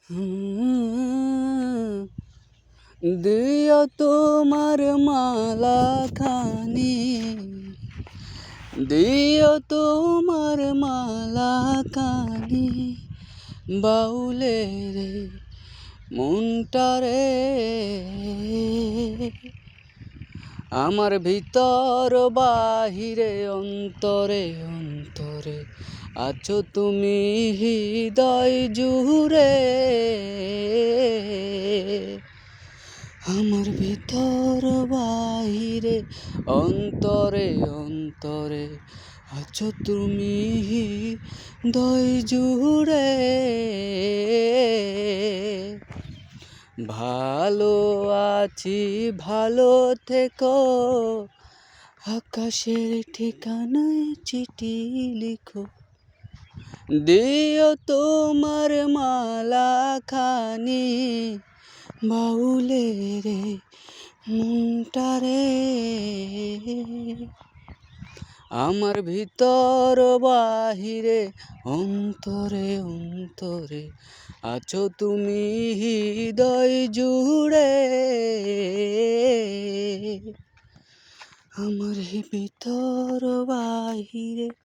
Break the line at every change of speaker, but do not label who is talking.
হুম, দিও তোমার মালা খানি, দিও তোমার মালা খানি বাউলে রে মনটারে। আমার ভিতর বাহিরে অন্তরে অন্তরে আছো তুমি হৃদয় জুড়ে। আমার ভিতর বাহিরে অন্তরে অন্তরে আছো তুমি হৃদয় জুড়ে। ভালো আছি ভালো থেকো, আকাশের ঠিকানায় চিঠি লিখো, দিও তোমার মালা খানি বাউলে রে মনটারে। আমার ভিতর বাহিরে অন্তরে অন্তরে আছো তুমি হৃদয় জুড়ে। আমার ভিতর বাহিরে